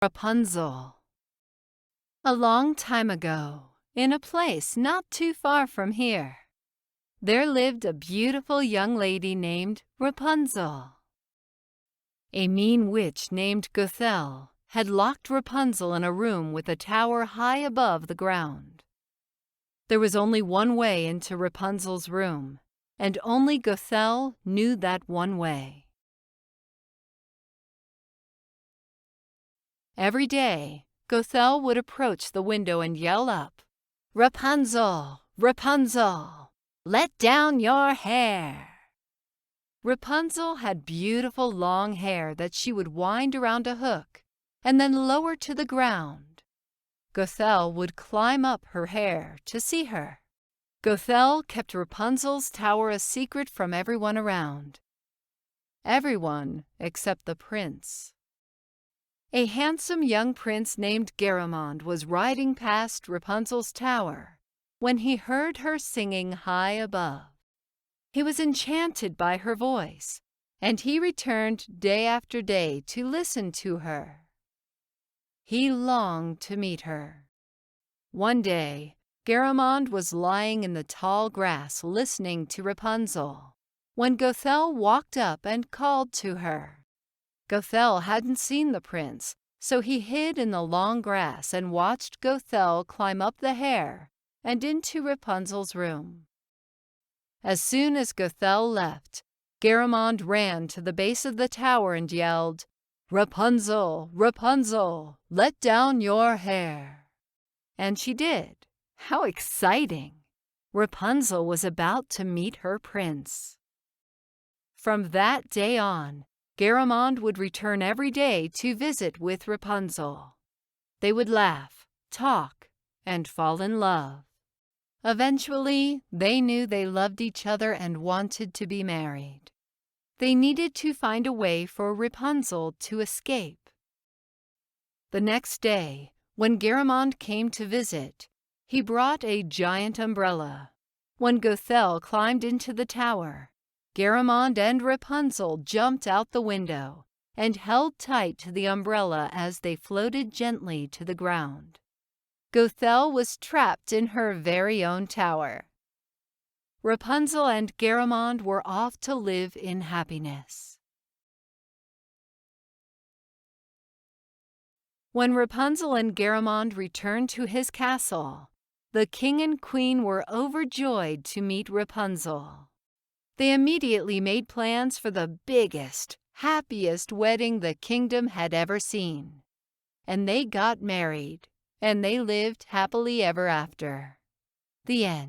Rapunzel. A long time ago, in a place not too far from here, there lived a beautiful young lady named Rapunzel. A mean witch named Gothel had locked Rapunzel in a room with a tower high above the ground. There was only one way into Rapunzel's room, and only Gothel knew that one way. Every day, Gothel would approach the window and yell up, "Rapunzel, Rapunzel, let down your hair." Rapunzel had beautiful long hair that she would wind around a hook and then lower to the ground. Gothel would climb up her hair to see her. Gothel kept Rapunzel's tower a secret from everyone around. Everyone except the prince. A handsome young prince named Garamond was riding past Rapunzel's tower when he heard her singing high above. He was enchanted by her voice, and he returned day after day to listen to her. He longed to meet her. One day, Garamond was lying in the tall grass listening to Rapunzel when Gothel walked up and called to her. Gothel hadn't seen the prince, so he hid in the long grass and watched Gothel climb up the hair and into Rapunzel's room. As soon as Gothel left, Garamond ran to the base of the tower and yelled, "Rapunzel, Rapunzel, let down your hair." And she did. How exciting! Rapunzel was about to meet her prince. From that day on, Garamond would return every day to visit with Rapunzel. They would laugh, talk, and fall in love. Eventually, they knew they loved each other and wanted to be married. They needed to find a way for Rapunzel to escape. The next day, when Garamond came to visit, he brought a giant umbrella. When Gothel climbed into the tower, Garamond and Rapunzel jumped out the window and held tight to the umbrella as they floated gently to the ground. Gothel was trapped in her very own tower. Rapunzel and Garamond were off to live in happiness. When Rapunzel and Garamond returned to his castle, the king and queen were overjoyed to meet Rapunzel. They immediately made plans for the biggest, happiest wedding the kingdom had ever seen. And they got married, and they lived happily ever after. The end.